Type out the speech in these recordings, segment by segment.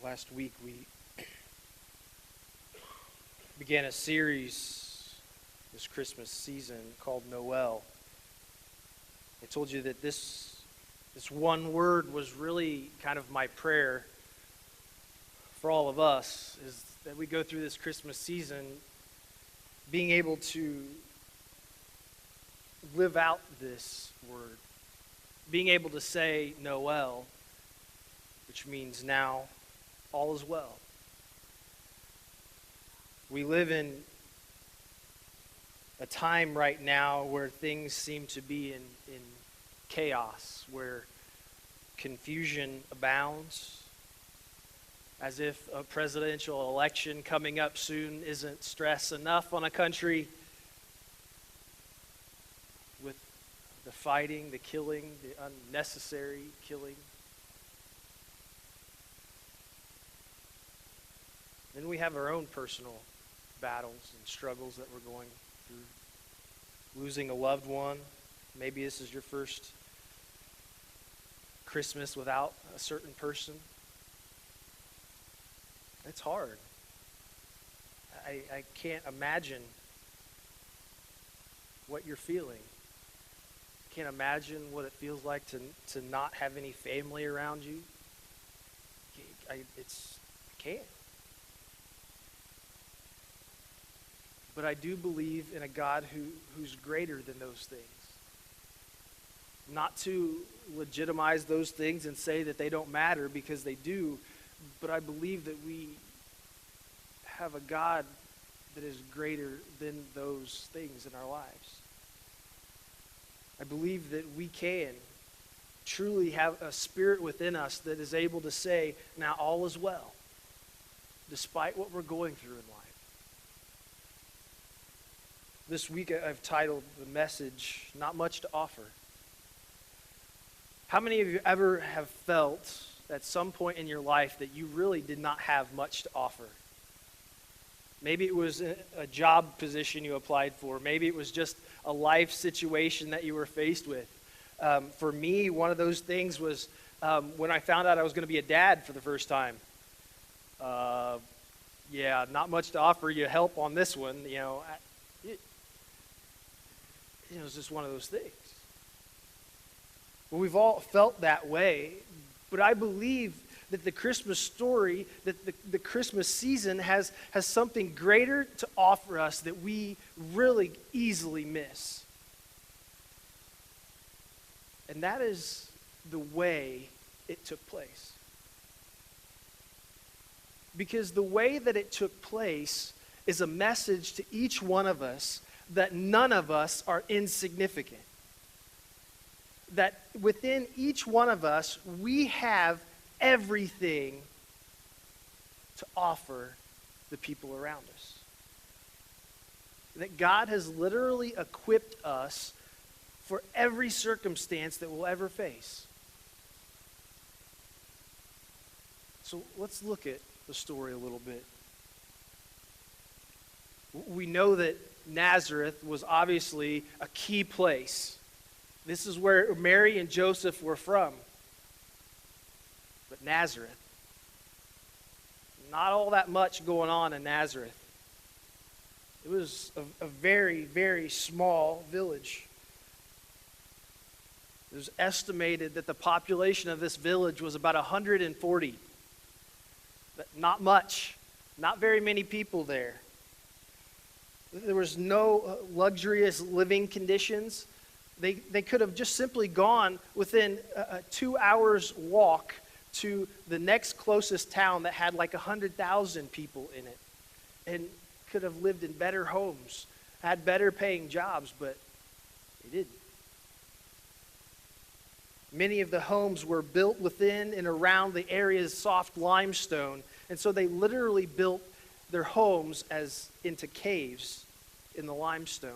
Last week we began a series this Christmas season called NOEL. I told you that this one word was really kind of my prayer for all of us, is that we go through this Christmas season being able to live out this word, being able to say NOEL, which means now all is well. We live in a time right now where things seem to be in chaos, where confusion abounds, as if a presidential election coming up soon isn't stress enough on a country, with the fighting, the killing, the unnecessary killing. Then we have our own personal battles and struggles that we're going through. Losing a loved one. Maybe this is your first Christmas without a certain person. It's hard. I can't imagine what you're feeling. I can't imagine what it feels like to not have any family around you. I can't. But I do believe in a God who's greater than those things. Not to legitimize those things and say that they don't matter, because they do, but I believe that we have a God that is greater than those things in our lives. I believe that we can truly have a spirit within us that is able to say, now all is well, despite what we're going through in life. This week I've titled the message, Not Much to Offer. How many of you ever have felt at some point in your life that you really did not have much to offer? Maybe it was a job position you applied for. Maybe it was just a life situation that you were faced with. For me, one of those things was when I found out I was going to be a dad for the first time. Not much to offer you help on this one. It was just one of those things. Well, we've all felt that way, but I believe that the Christmas story, that the Christmas season has something greater to offer us that we really easily miss. And that is the way it took place. Because the way that it took place is a message to each one of us that none of us are insignificant. That within each one of us, we have everything to offer the people around us. That God has literally equipped us for every circumstance that we'll ever face. So let's look at the story a little bit. We know that Nazareth was obviously a key place. This is where Mary and Joseph were from. But Nazareth, not all that much going on in Nazareth. It was a very, very small village. It was estimated that the population of this village was about 140. But not much, not very many people there. There was no luxurious living conditions. They could have just simply gone within a 2 hours walk to the next closest town that had like 100,000 people in it, and could have lived in better homes, had better paying jobs, but they didn't. Many of the homes were built within and around the area's soft limestone, and so they literally built their homes as into caves in the limestone.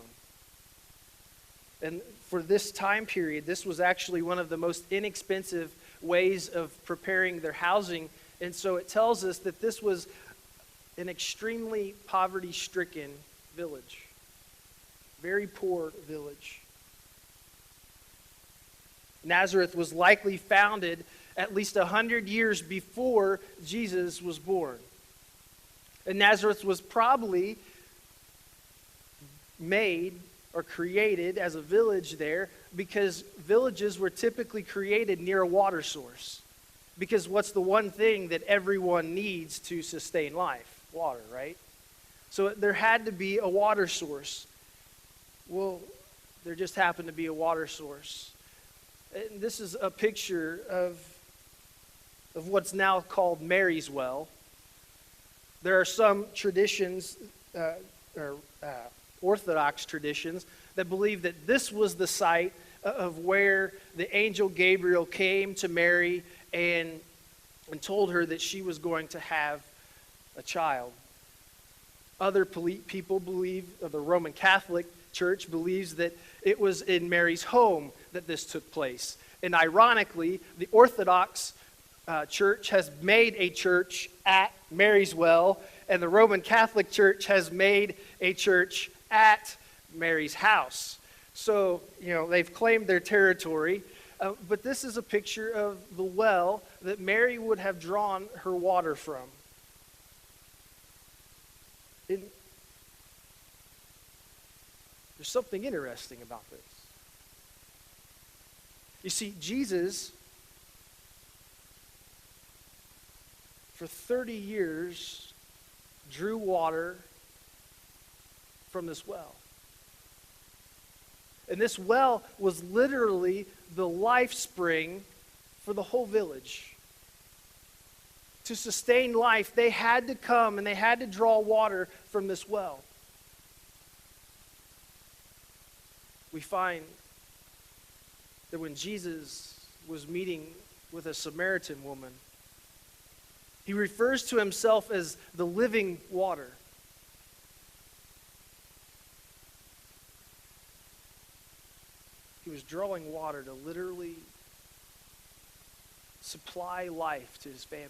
And for this time period, this was actually one of the most inexpensive ways of preparing their housing. And so it tells us that this was an extremely poverty-stricken village. Very poor village. Nazareth was likely founded at least 100 years before Jesus was born. And Nazareth was probably made or created as a village there because villages were typically created near a water source. Because what's the one thing that everyone needs to sustain life? Water, right? So there had to be a water source. Well, there just happened to be a water source. And this is a picture of what's now called Mary's Well. There are some traditions, Orthodox traditions, that believe that this was the site of where the angel Gabriel came to Mary and told her that she was going to have a child. Other people believe, the Roman Catholic Church believes that it was in Mary's home that this took place. And ironically, the Orthodox Church has made a church at Mary's Well, and the Roman Catholic Church has made a church at Mary's house. So, they've claimed their territory, but this is a picture of the well that Mary would have drawn her water from. And there's something interesting about this. You see, Jesus, for 30 years, drew water from this well. And this well was literally the life spring for the whole village. To sustain life, they had to come and they had to draw water from this well. We find that when Jesus was meeting with a Samaritan woman, he refers to himself as the living water. He was drawing water to literally supply life to his family.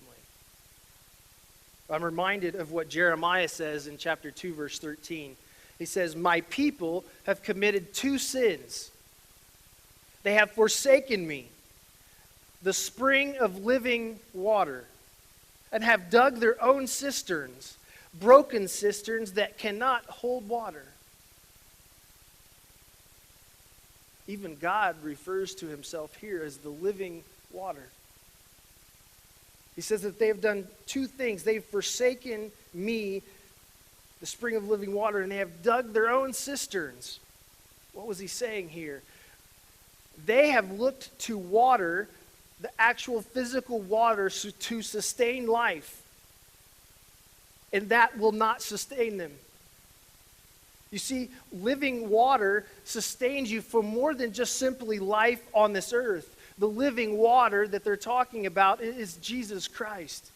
I'm reminded of what Jeremiah says in chapter 2, verse 13. He says, "My people have committed two sins. They have forsaken me, the spring of living water, and have dug their own cisterns, broken cisterns that cannot hold water." Even God refers to himself here as the living water. He says that they have done two things. They've forsaken me, the spring of living water, and they have dug their own cisterns. What was he saying here? They have looked to water, the actual physical water, to sustain life. And that will not sustain them. You see, living water sustains you for more than just simply life on this earth. The living water that they're talking about is Jesus Christ.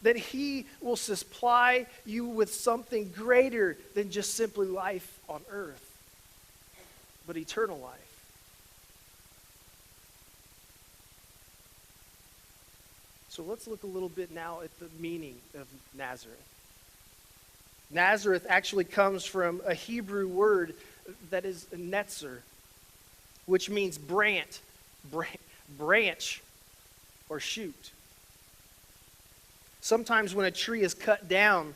That he will supply you with something greater than just simply life on earth, but eternal life. So let's look a little bit now at the meaning of Nazareth. Nazareth actually comes from a Hebrew word that is netzer, which means branch or shoot. Sometimes when a tree is cut down,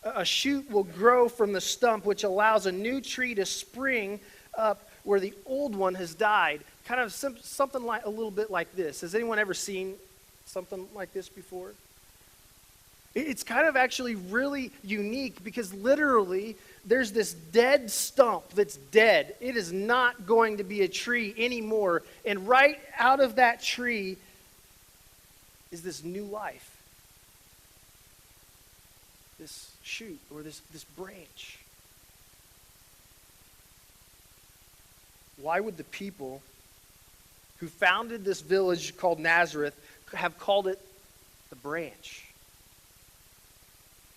a shoot will grow from the stump, which allows a new tree to spring up where the old one has died. Kind of something like a little bit like this. Has anyone ever seen something like this before? It's kind of actually really unique because literally there's this dead stump that's dead. It is not going to be a tree anymore. And right out of that tree is this new life. This shoot or this branch. Why would the people who founded this village called Nazareth have called it the branch?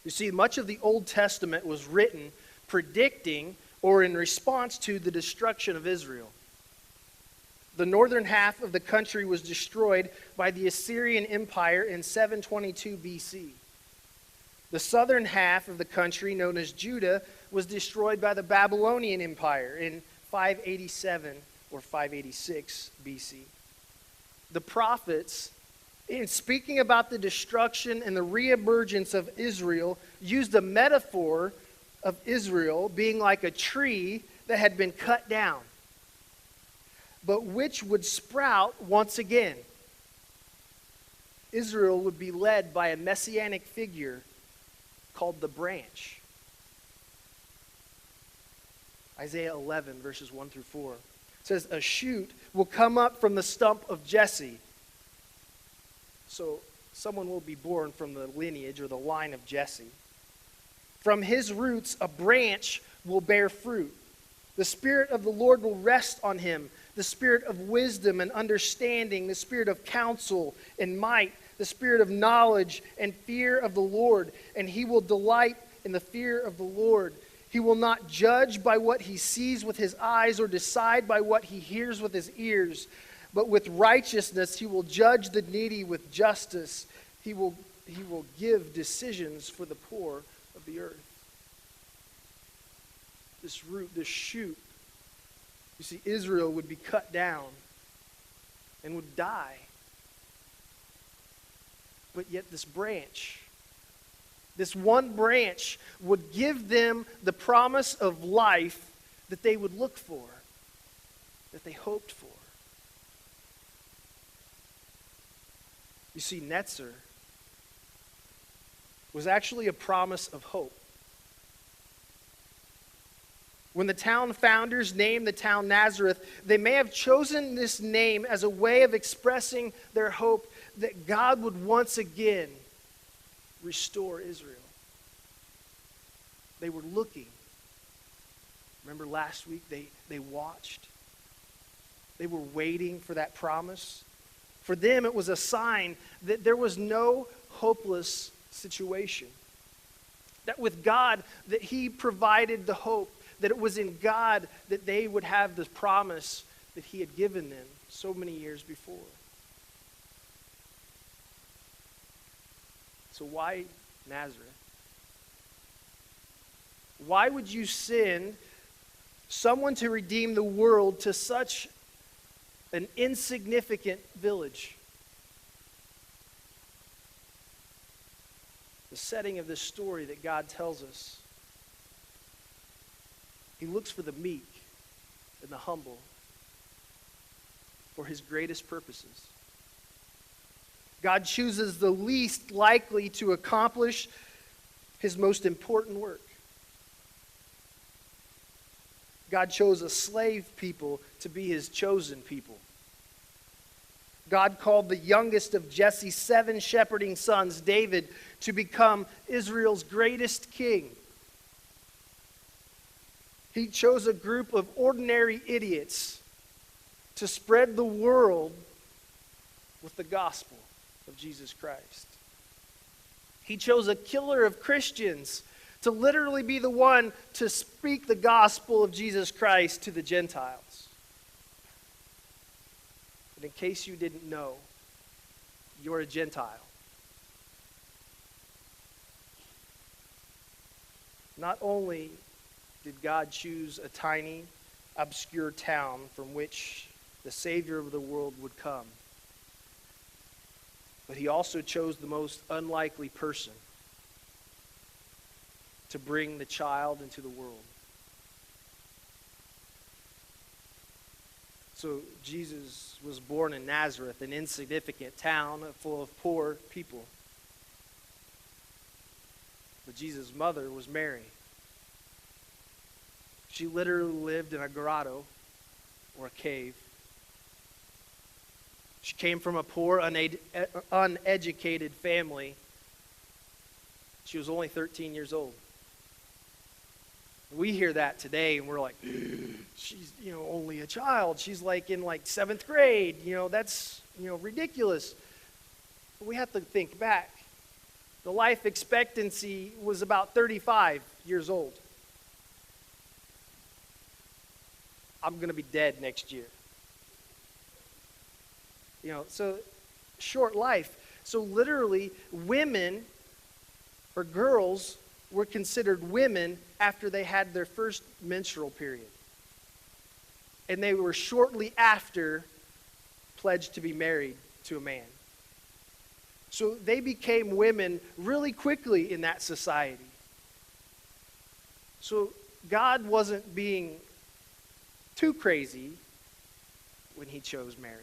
You see, much of the Old Testament was written predicting or in response to the destruction of Israel. The northern half of the country was destroyed by the Assyrian Empire in 722 BC. The southern half of the country, known as Judah, was destroyed by the Babylonian Empire in 587 or 586 BC. the prophets, in speaking about the destruction and the reemergence of Israel, used a metaphor of Israel being like a tree that had been cut down, but which would sprout once again. Israel would be led by a messianic figure called the branch. Isaiah 11, verses 1 through 4. It says, a shoot will come up from the stump of Jesse. So someone will be born from the lineage or the line of Jesse. From his roots, a branch will bear fruit. The Spirit of the Lord will rest on him, the Spirit of wisdom and understanding, the Spirit of counsel and might, the Spirit of knowledge and fear of the Lord. And he will delight in the fear of the Lord. He will not judge by what he sees with his eyes or decide by what he hears with his ears. But with righteousness he will judge the needy with justice. He will give decisions for the poor of the earth. This root, this shoot, you see, Israel would be cut down and would die. But yet this branch, this one branch, would give them the promise of life that they would look for, that they hoped for. You see, Netzer was actually a promise of hope. When the town founders named the town Nazareth, they may have chosen this name as a way of expressing their hope that God would once again restore Israel. They were looking. Remember last week they watched. They were waiting for that promise. For them, it was a sign that there was no hopeless situation. That with God, that he provided the hope. That it was in God that they would have the promise that he had given them so many years before. So why Nazareth? Why would you send someone to redeem the world to such an insignificant village? The setting of this story that God tells us. He looks for the meek and the humble for his greatest purposes. God chooses the least likely to accomplish his most important work. God chose a slave people to be his chosen people. God called the youngest of Jesse's 7 shepherding sons, David, to become Israel's greatest king. He chose a group of ordinary idiots to spread the world with the gospel of Jesus Christ. He chose a killer of Christians to literally be the one to speak the gospel of Jesus Christ to the Gentiles. And in case you didn't know, you're a Gentile. Not only did God choose a tiny, obscure town from which the Savior of the world would come, but he also chose the most unlikely person to bring the child into the world. So Jesus was born in Nazareth, an insignificant town full of poor people. But Jesus' mother was Mary. She literally lived in a grotto or a cave. She came from a poor, uneducated family. She was only 13 years old. We hear that today and we're like, she's, only a child. She's like in 7th grade. That's, ridiculous. But we have to think back. The life expectancy was about 35 years old. I'm going to be dead next year. So short life. So literally, women or girls were considered women after they had their first menstrual period. And they were shortly after pledged to be married to a man. So they became women really quickly in that society. So God wasn't being too crazy when he chose Mary.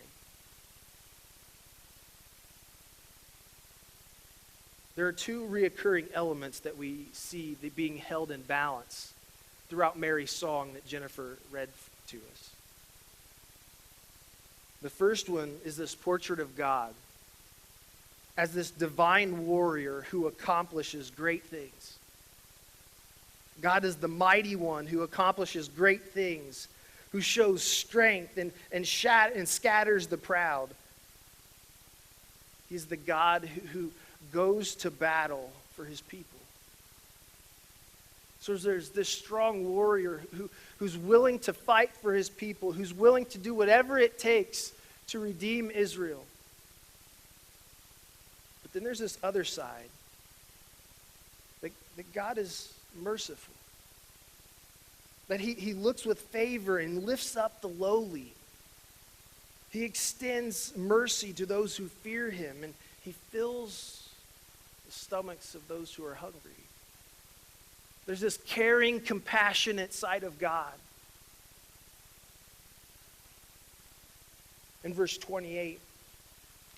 There are two reoccurring elements that we see being held in balance throughout Mary's song that Jennifer read to us. The first one is this portrait of God as this divine warrior who accomplishes great things. God is the mighty one who accomplishes great things, who shows strength and scatters the proud. He's the God who goes to battle for his people. So there's this strong warrior who's willing to fight for his people, who's willing to do whatever it takes to redeem Israel. But then there's this other side, that God is merciful, that he looks with favor and lifts up the lowly. He extends mercy to those who fear him, and he fills the stomachs of those who are hungry. There's this caring, compassionate side of God. In verse 28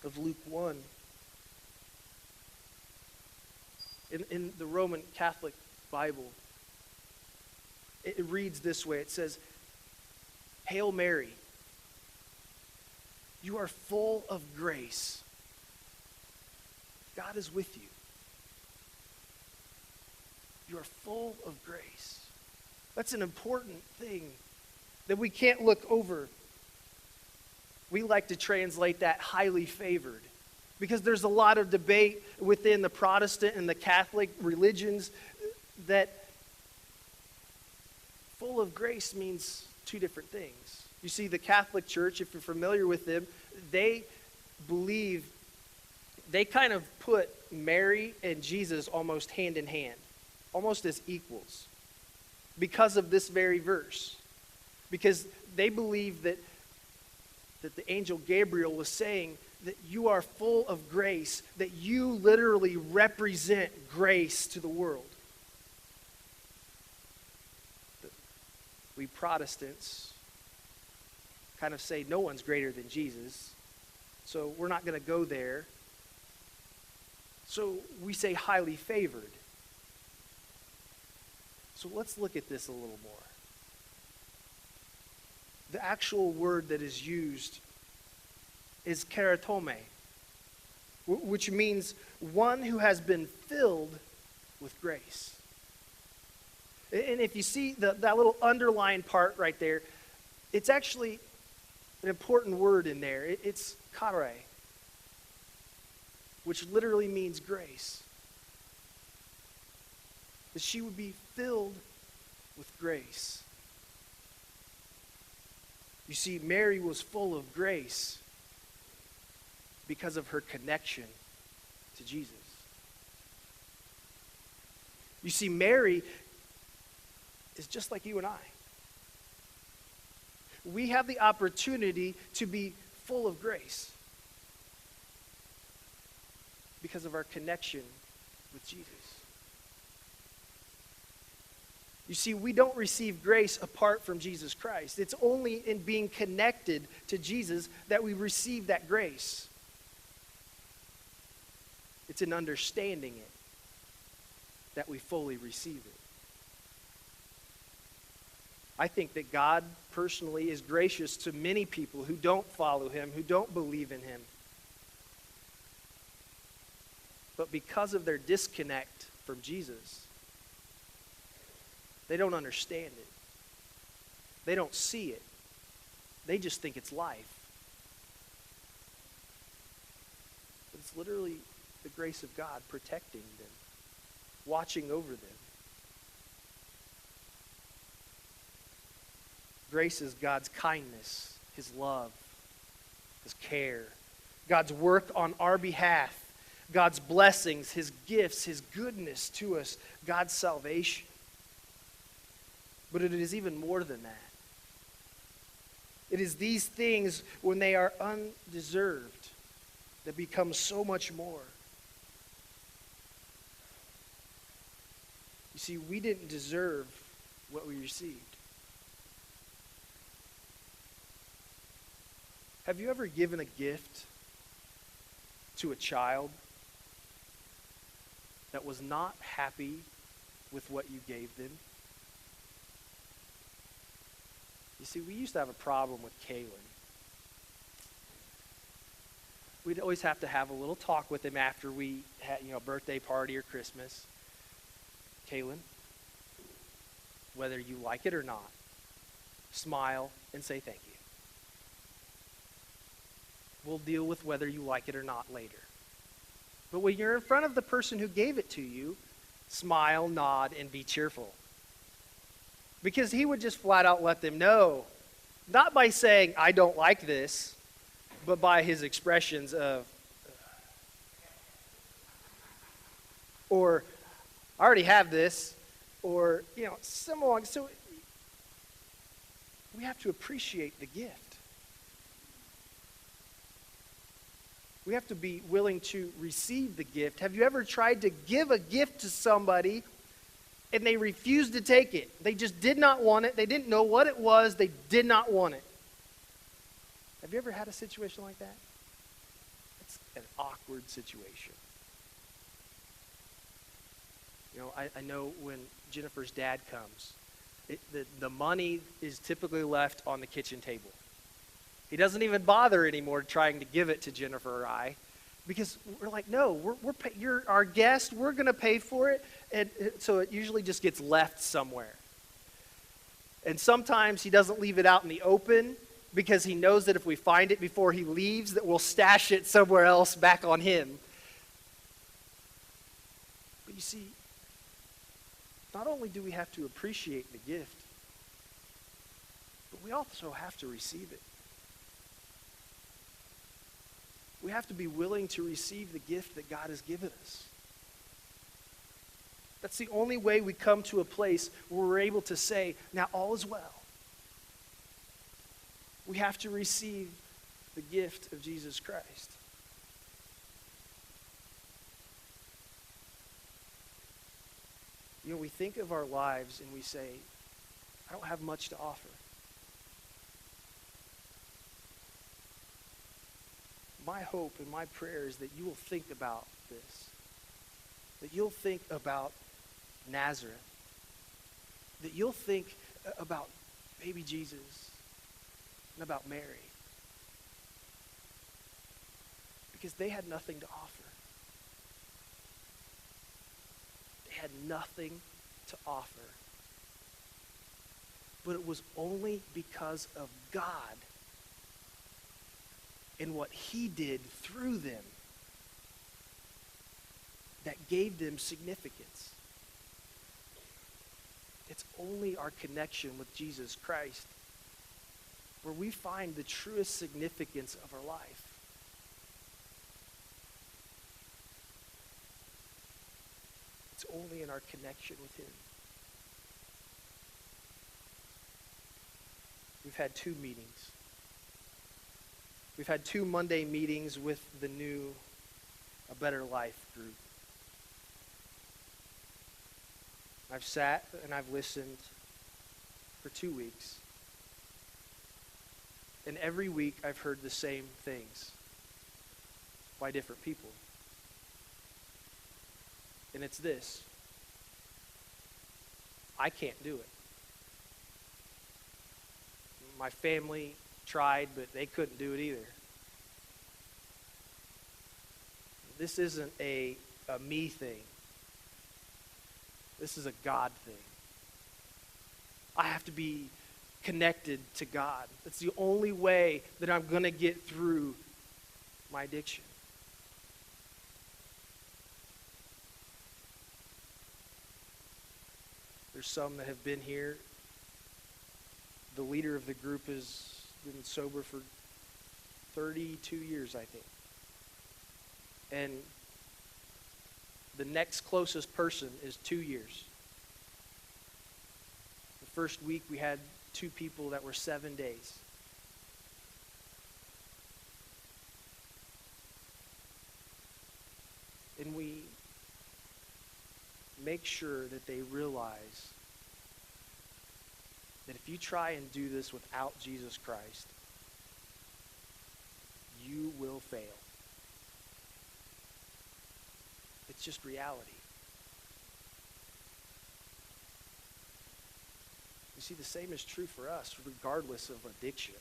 of Luke 1, in the Roman Catholic Bible, it reads this way. It says, "Hail Mary, you are full of grace. God is with you. You are full of grace." That's an important thing that we can't look over. We like to translate that highly favored, because there's a lot of debate within the Protestant and the Catholic religions that full of grace means two different things. You see, the Catholic Church, if you're familiar with them, they believe, they kind of put Mary and Jesus almost hand in hand, almost as equals, because of this very verse. Because they believe that the angel Gabriel was saying that you are full of grace, that you literally represent grace to the world. We Protestants kind of say no one's greater than Jesus, so we're not going to go there. So we say highly favored. So let's look at this a little more. The actual word that is used is keratome, which means one who has been filled with grace. And if you see that little underlined part right there, it's actually an important word in there. It's kare, which literally means grace. That she would be filled with grace. You see, Mary was full of grace because of her connection to Jesus. You see, Mary is just like you and I. We have the opportunity to be full of grace because of our connection with Jesus. You see, we don't receive grace apart from Jesus Christ. It's only in being connected to Jesus that we receive that grace. It's in understanding it that we fully receive it. I think that God personally is gracious to many people who don't follow him, who don't believe in him. But because of their disconnect from Jesus, they don't understand it. They don't see it. They just think it's life. But it's literally the grace of God protecting them, watching over them. Grace is God's kindness, his love, his care, God's work on our behalf, God's blessings, his gifts, his goodness to us, God's salvation. But it is even more than that. It is these things, when they are undeserved, that become so much more. You see, we didn't deserve what we received. Have you ever given a gift to a child that was not happy with what you gave them? You see, we used to have a problem with Kaylin. We'd always have to have a little talk with him after we had, a birthday party or Christmas. Kaylin, whether you like it or not, smile and say thank you. We'll deal with whether you like it or not later. But when you're in front of the person who gave it to you, smile, nod, and be cheerful. Because he would just flat out let them know, not by saying, I don't like this, but by his expressions of, or I already have this, or, similar. So we have to appreciate the gift. We have to be willing to receive the gift. Have you ever tried to give a gift to somebody and they refused to take it? They just did not want it. They didn't know what it was. They did not want it. Have you ever had a situation like that? It's an awkward situation. I know when Jennifer's dad comes, the money is typically left on the kitchen table. He doesn't even bother anymore trying to give it to Jennifer or I, because we're like, no, you're our guest. We're going to pay for it. And so it usually just gets left somewhere. And sometimes he doesn't leave it out in the open because he knows that if we find it before he leaves, that we'll stash it somewhere else back on him. But you see, not only do we have to appreciate the gift, but we also have to receive it. We have to be willing to receive the gift that God has given us. That's the only way we come to a place where we're able to say, now all is well. We have to receive the gift of Jesus Christ. We think of our lives and we say, I don't have much to offer. My hope and my prayer is that you will think about this. That you'll think about Nazareth. That you'll think about baby Jesus and about Mary. Because they had nothing to offer. They had nothing to offer. But it was only because of God and what he did through them that gave them significance. It's only our connection with Jesus Christ where we find the truest significance of our life. It's only in our connection with him. We've had 2 meetings. We've had 2 Monday meetings with the new A Better Life group. I've sat and I've listened for 2 weeks. And every week I've heard the same things by different people. And it's this: I can't do it. My family tried, but they couldn't do it either. This isn't a me thing. This is a God thing. I have to be connected to God. That's the only way that I'm going to get through my addiction. There's some that have been here. The leader of the group has been sober for 32 years, I think. And the next closest person is 2 years. The first week we had 2 people that were 7 days. make sure that they realize that if you try and do this without Jesus Christ, you will fail. It's just reality. You see, the same is true for us, regardless of addiction.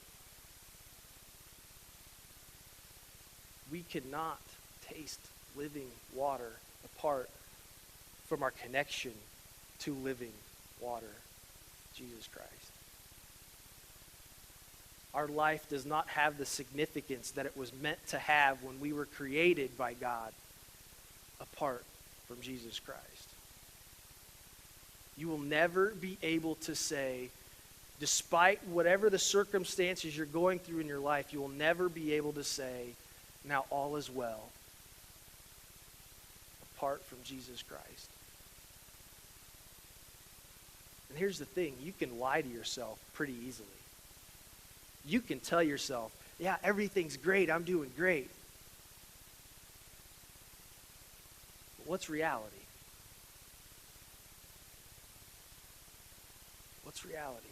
We cannot taste living water apart from our connection to living water, Jesus Christ. Our life does not have the significance that it was meant to have when we were created by God apart from Jesus Christ. You will never be able to say, despite whatever the circumstances you're going through in your life, you will never be able to say, now all is well, apart from Jesus Christ. And here's the thing, you can lie to yourself pretty easily. You can tell yourself, yeah, everything's great, I'm doing great. But what's reality? What's reality?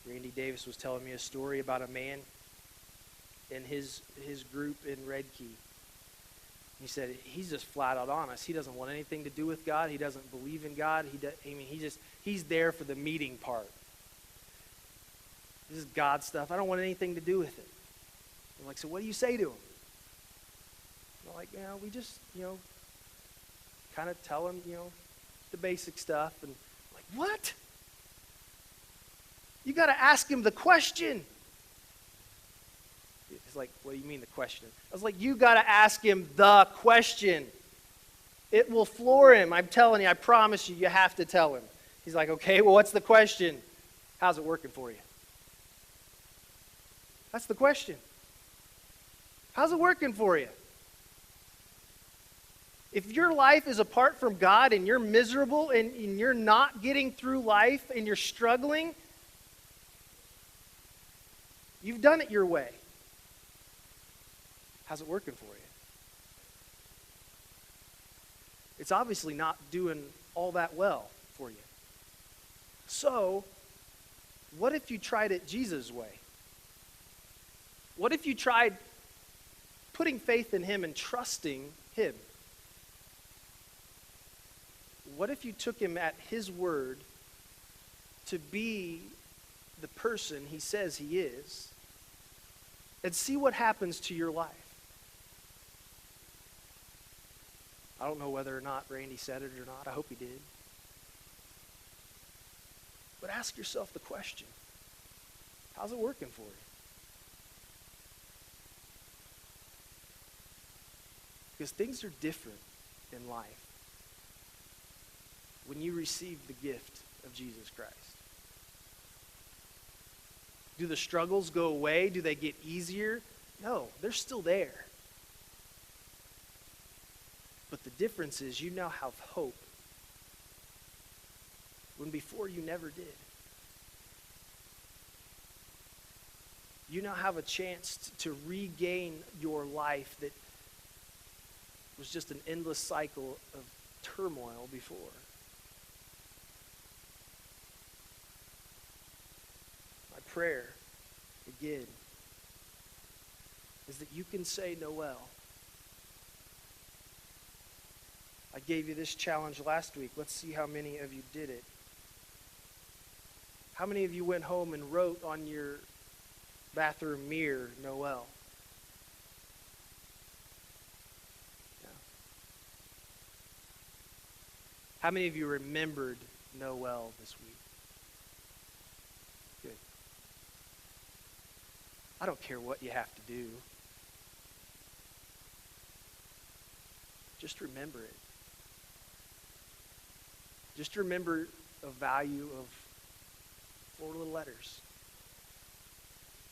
Randy Davis was telling me a story about a man in his group in Red Key. He said he's just flat out honest. He doesn't want anything to do with God. He doesn't believe in God. He's there for the meeting part. This is God stuff. I don't want anything to do with it. I'm like, so what do you say to him? I'm like, we just, kind of tell him, the basic stuff. And I'm like, what? You got to ask him the question. He's like, what do you mean the question? I was like, you got to ask him the question. It will floor him. I'm telling you, I promise you, you have to tell him. He's like, okay, well, what's the question? How's it working for you? That's the question. How's it working for you? If your life is apart from God and you're miserable and you're not getting through life and you're struggling, you've done it your way. How's it working for you? It's obviously not doing all that well for you. So, what if you tried it Jesus' way? What if you tried putting faith in him and trusting him? What if you took him at his word to be the person he says he is, and see what happens to your life? I don't know whether or not Randy said it or not. I hope he did. But ask yourself the question. How's it working for you? Because things are different in life when you receive the gift of Jesus Christ. Do the struggles go away? Do they get easier? No, they're still there. But the difference is you now have hope when before you never did. You now have a chance to regain your life that was just an endless cycle of turmoil before. My prayer, again, is that you can say Noel. I gave you this challenge last week. Let's see how many of you did it. How many of you went home and wrote on your bathroom mirror, Noel? Yeah. How many of you remembered Noel this week? Good. I don't care what you have to do. Just remember it. Just remember the value of 4 little letters.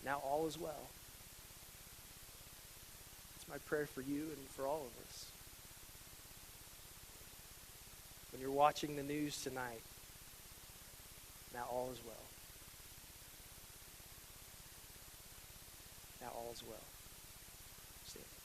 Now all is well. It's my prayer for you and for all of us. When you're watching the news tonight, now all is well. Now all is well. Stand.